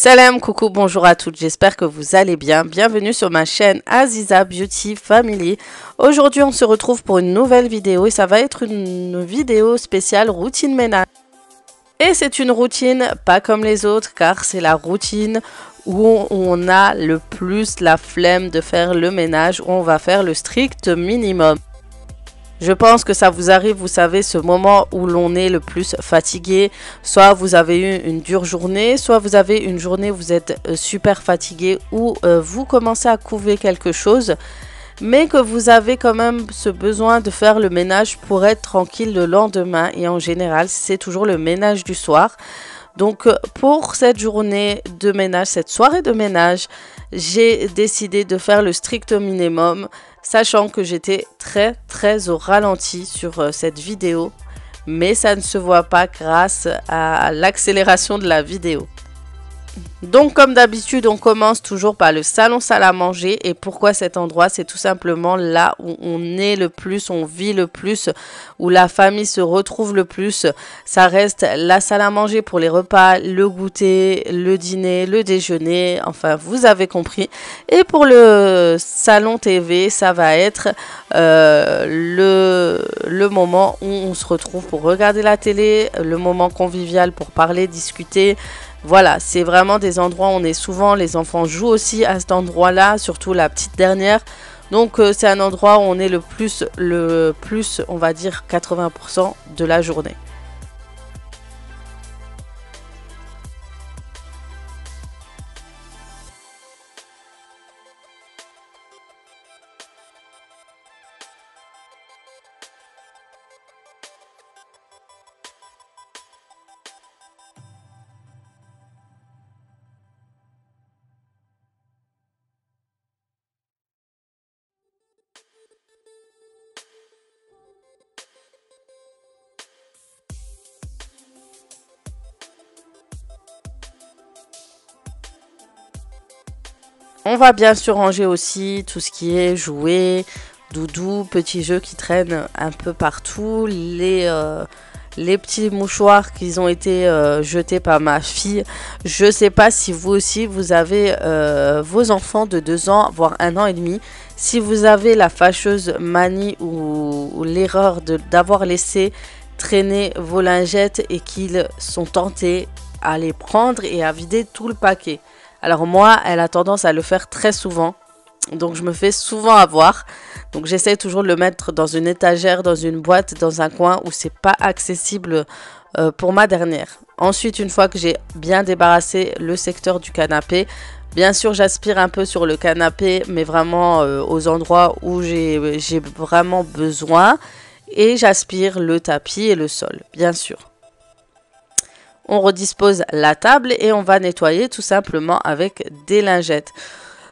Salam, coucou, bonjour à toutes, j'espère que vous allez bien. Bienvenue sur ma chaîne Aziza Beauty Family. Aujourd'hui, on se retrouve pour une nouvelle vidéo et ça va être une vidéo spéciale routine ménage. Et c'est une routine pas comme les autres car c'est la routine où on a le plus la flemme de faire le ménage, où on va faire le strict minimum. Je pense que ça vous arrive, vous savez, ce moment où l'on est le plus fatigué. Soit vous avez eu une dure journée, soit vous avez une journée où vous êtes super fatigué ou vous commencez à couver quelque chose. Mais que vous avez quand même ce besoin de faire le ménage pour être tranquille le lendemain. Et en général, c'est toujours le ménage du soir. Donc pour cette journée de ménage, cette soirée de ménage, j'ai décidé de faire le strict minimum, sachant que j'étais très au ralenti sur cette vidéo, mais ça ne se voit pas grâce à l'accélération de la vidéo. Donc comme d'habitude, on commence toujours par le salon salle à manger. Et pourquoi cet endroit? C'est tout simplement là où on est le plus, on vit le plus, où la famille se retrouve le plus. Ça reste la salle à manger pour les repas, le goûter, le dîner, le déjeuner, enfin vous avez compris. Et pour le salon TV, ça va être le moment où on se retrouve pour regarder la télé, le moment convivial pour parler, discuter. Voilà, c'est vraiment des endroits où on est souvent, les enfants jouent aussi à cet endroit-là, surtout la petite dernière. Donc c'est un endroit où on est le plus, on va dire 80% de la journée. On va bien sûr ranger aussi tout ce qui est jouets, doudous, petits jeux qui traînent un peu partout, les petits mouchoirs qui ont été jetés par ma fille. Je ne sais pas si vous aussi vous avez vos enfants de 2 ans, voire 1 an et demi. Si vous avez la fâcheuse manie ou l'erreur d'avoir laissé traîner vos lingettes et qu'ils sont tentés à les prendre et à vider tout le paquet. Alors moi, elle a tendance à le faire très souvent, donc je me fais souvent avoir. Donc j'essaie toujours de le mettre dans une étagère, dans une boîte, dans un coin où c'est pas accessible pour ma dernière. Ensuite, une fois que j'ai bien débarrassé le secteur du canapé, bien sûr j'aspire un peu sur le canapé, mais vraiment aux endroits où j'ai vraiment besoin. Et j'aspire le tapis et le sol, bien sûr. On redispose la table et on va nettoyer tout simplement avec des lingettes.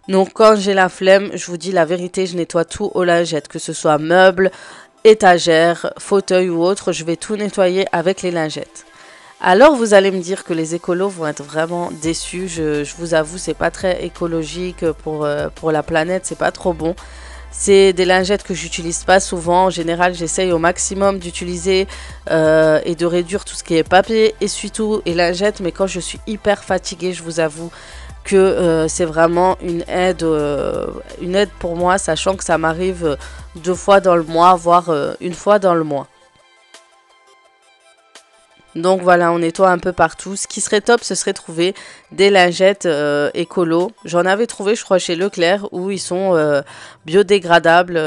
Donc quand j'ai la flemme, je vous dis la vérité, je nettoie tout aux lingettes. Que ce soit meubles, étagères, fauteuils ou autre, je vais tout nettoyer avec les lingettes. Alors vous allez me dire que les écolos vont être vraiment déçus. Je vous avoue, c'est pas très écologique pour la planète, c'est pas trop bon. C'est des lingettes que j'utilise pas souvent. En général, j'essaye au maximum d'utiliser et de réduire tout ce qui est papier, essuie-tout et lingettes. Mais quand je suis hyper fatiguée, je vous avoue que c'est vraiment une aide pour moi, sachant que ça m'arrive 2 fois dans le mois, voire 1 fois dans le mois. Donc voilà, on nettoie un peu partout. Ce qui serait top, ce serait trouver des lingettes écolo. J'en avais trouvé, je crois, chez Leclerc, où ils sont biodégradables.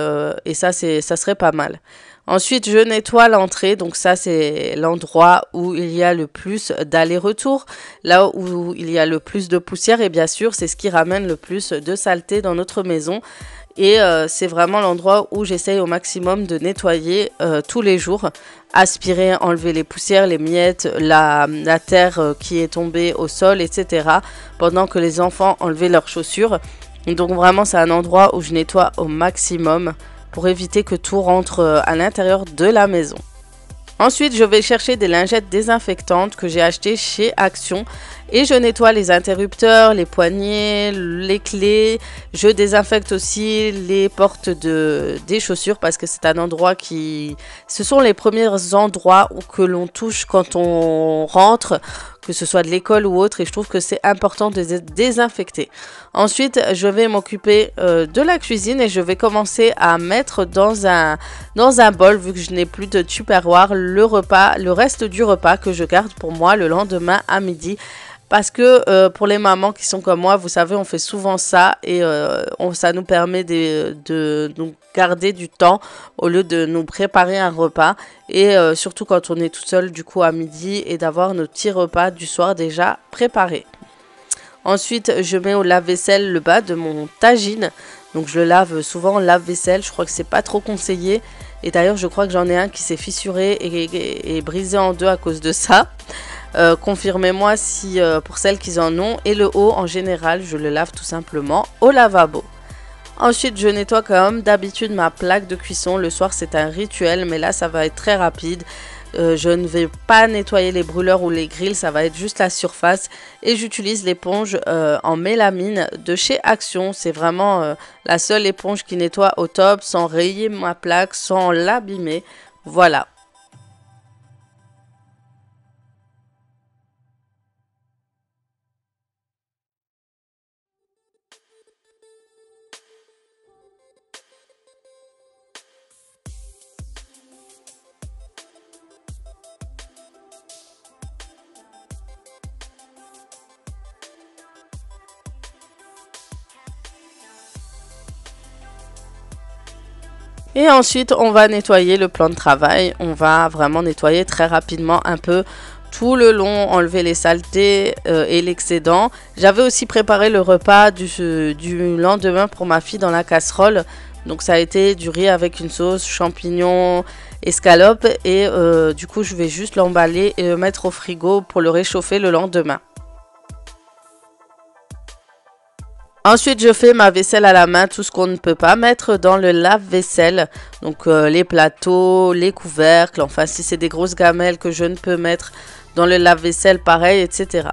Et ça serait pas mal. Ensuite, je nettoie l'entrée. Donc ça, c'est l'endroit où il y a le plus d'aller-retour. Là où il y a le plus de poussière. Et bien sûr, c'est ce qui ramène le plus de saleté dans notre maison. Et c'est vraiment l'endroit où j'essaye au maximum de nettoyer tous les jours. Aspirer, enlever les poussières, les miettes, la terre qui est tombée au sol, etc. Pendant que les enfants enlevaient leurs chaussures. Donc vraiment, c'est un endroit où je nettoie au maximum pour éviter que tout rentre à l'intérieur de la maison. Ensuite, je vais chercher des lingettes désinfectantes que j'ai achetées chez Action et je nettoie les interrupteurs, les poignées, les clés. Je désinfecte aussi les portes des chaussures parce que c'est un endroit ce sont les premiers endroits que l'on touche quand on rentre, que ce soit de l'école ou autre, et je trouve que c'est important de les désinfecter. Ensuite, je vais m'occuper de la cuisine et je vais commencer à mettre dans un bol, vu que je n'ai plus de tupperware, le reste du repas que je garde pour moi le lendemain à midi. Parce que pour les mamans qui sont comme moi, vous savez, on fait souvent ça et ça nous permet de nous garder du temps au lieu de nous préparer un repas. Et surtout quand on est tout seul du coup à midi et d'avoir nos petits repas du soir déjà préparés. Ensuite, je mets au lave-vaisselle le bas de mon tagine. Donc je le lave souvent en lave-vaisselle, je crois que c'est pas trop conseillé. Et d'ailleurs, je crois que j'en ai un qui s'est fissuré et brisé en deux à cause de ça. Confirmez-moi si pour celles qui en ont. Et le haut, en général, je le lave tout simplement au lavabo. Ensuite, je nettoie comme d'habitude ma plaque de cuisson. Le soir, c'est un rituel, mais là, ça va être très rapide. Je ne vais pas nettoyer les brûleurs ou les grilles, ça va être juste la surface. Et j'utilise l'éponge en mélamine de chez Action. C'est vraiment la seule éponge qui nettoie au top, sans rayer ma plaque, sans l'abîmer. Voilà. Et ensuite, on va nettoyer le plan de travail. On va vraiment nettoyer très rapidement un peu tout le long, enlever les saletés et l'excédent. J'avais aussi préparé le repas du lendemain pour ma fille dans la casserole. Donc ça a été du riz avec une sauce, champignons, escalope. Et du coup, je vais juste l'emballer et le mettre au frigo pour le réchauffer le lendemain. Ensuite, je fais ma vaisselle à la main, tout ce qu'on ne peut pas mettre dans le lave-vaisselle. Donc, les plateaux, les couvercles, enfin, si c'est des grosses gamelles que je ne peux mettre dans le lave-vaisselle, pareil, etc.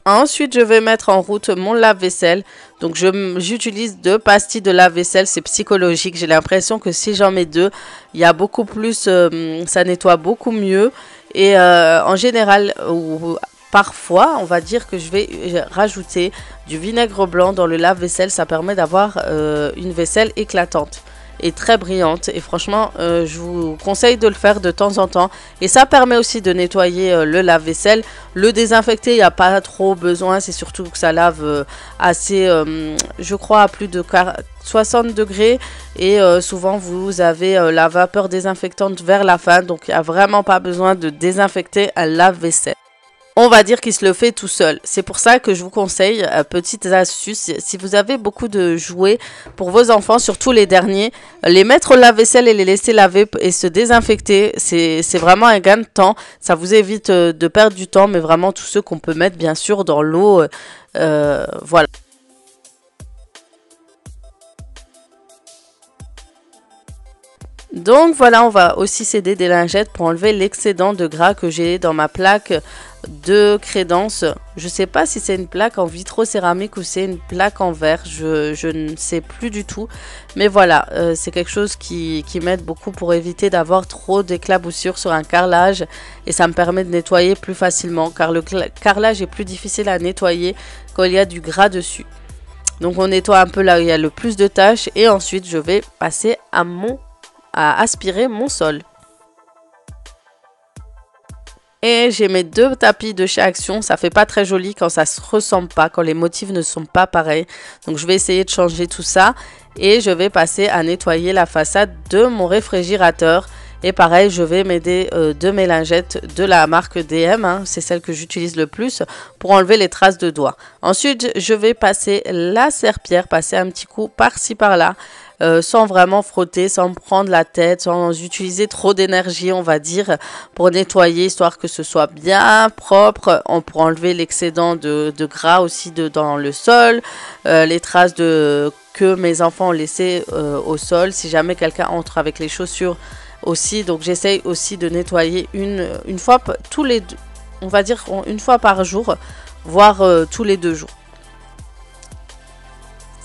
Ensuite, je vais mettre en route mon lave-vaisselle. Donc, j'utilise 2 pastilles de lave-vaisselle. C'est psychologique. J'ai l'impression que si j'en mets 2, il y a beaucoup plus, ça nettoie beaucoup mieux. Et en général, ou parfois, on va dire que je vais rajouter du vinaigre blanc dans le lave-vaisselle. Ça permet d'avoir une vaisselle éclatante et très brillante, et franchement je vous conseille de le faire de temps en temps, et ça permet aussi de nettoyer le lave-vaisselle. Le désinfecter, il n'y a pas trop besoin, c'est surtout que ça lave assez je crois à plus de 60 degrés, et souvent vous avez la vapeur désinfectante vers la fin, donc il n'y a vraiment pas besoin de désinfecter un lave-vaisselle. On va dire qu'il se le fait tout seul. C'est pour ça que je vous conseille, petite astuce, si vous avez beaucoup de jouets pour vos enfants, surtout les derniers, les mettre au lave-vaisselle et les laisser laver et se désinfecter, c'est vraiment un gain de temps. Ça vous évite de perdre du temps, mais vraiment tous ceux qu'on peut mettre bien sûr dans l'eau, voilà. Donc voilà, on va aussi s'aider des lingettes pour enlever l'excédent de gras que j'ai dans ma plaque de crédence. Je ne sais pas si c'est une plaque en vitrocéramique ou c'est une plaque en verre, je ne sais plus du tout. Mais voilà, c'est quelque chose qui m'aide beaucoup pour éviter d'avoir trop d'éclaboussures sur un carrelage. Et ça me permet de nettoyer plus facilement, car le carrelage est plus difficile à nettoyer quand il y a du gras dessus. Donc on nettoie un peu là où il y a le plus de tâches, et ensuite je vais passer à aspirer mon sol. Et j'ai mes 2 tapis de chez Action. Ça fait pas très joli quand ça se ressemble pas, quand les motifs ne sont pas pareils. Donc je vais essayer de changer tout ça. Et je vais passer à nettoyer la façade de mon réfrigérateur. Et pareil, je vais m'aider de mes lingettes de la marque DM. Hein, c'est celle que j'utilise le plus pour enlever les traces de doigts. Ensuite, je vais passer la serpillière, passer un petit coup par-ci par-là. Sans vraiment frotter, sans me prendre la tête, sans utiliser trop d'énergie, on va dire, pour nettoyer, histoire que ce soit bien propre. On pourra enlever l'excédent de gras aussi dans le sol, les traces que mes enfants ont laissées au sol, si jamais quelqu'un entre avec les chaussures aussi. Donc j'essaye aussi de nettoyer une fois tous les deux, on va dire une fois par jour, voire tous les 2 jours.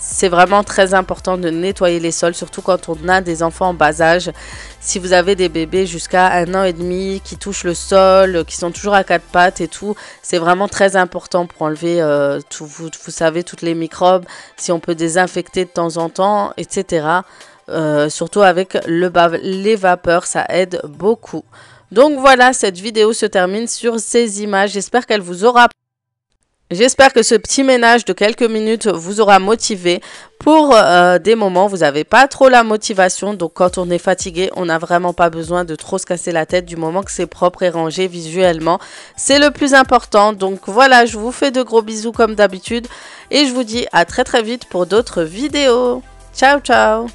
C'est vraiment très important de nettoyer les sols, surtout quand on a des enfants en bas âge. Si vous avez des bébés jusqu'à 1 an et demi qui touchent le sol, qui sont toujours à quatre pattes et tout, c'est vraiment très important pour enlever, vous savez, toutes les microbes, si on peut désinfecter de temps en temps, etc. Surtout avec les vapeurs, ça aide beaucoup. Donc voilà, cette vidéo se termine sur ces images. J'espère qu'elle vous aura plu. J'espère que ce petit ménage de quelques minutes vous aura motivé. Pour des moments, vous n'avez pas trop la motivation. Donc quand on est fatigué, on n'a vraiment pas besoin de trop se casser la tête du moment que c'est propre et rangé visuellement. C'est le plus important. Donc voilà, je vous fais de gros bisous comme d'habitude. Et je vous dis à très très vite pour d'autres vidéos. Ciao ciao!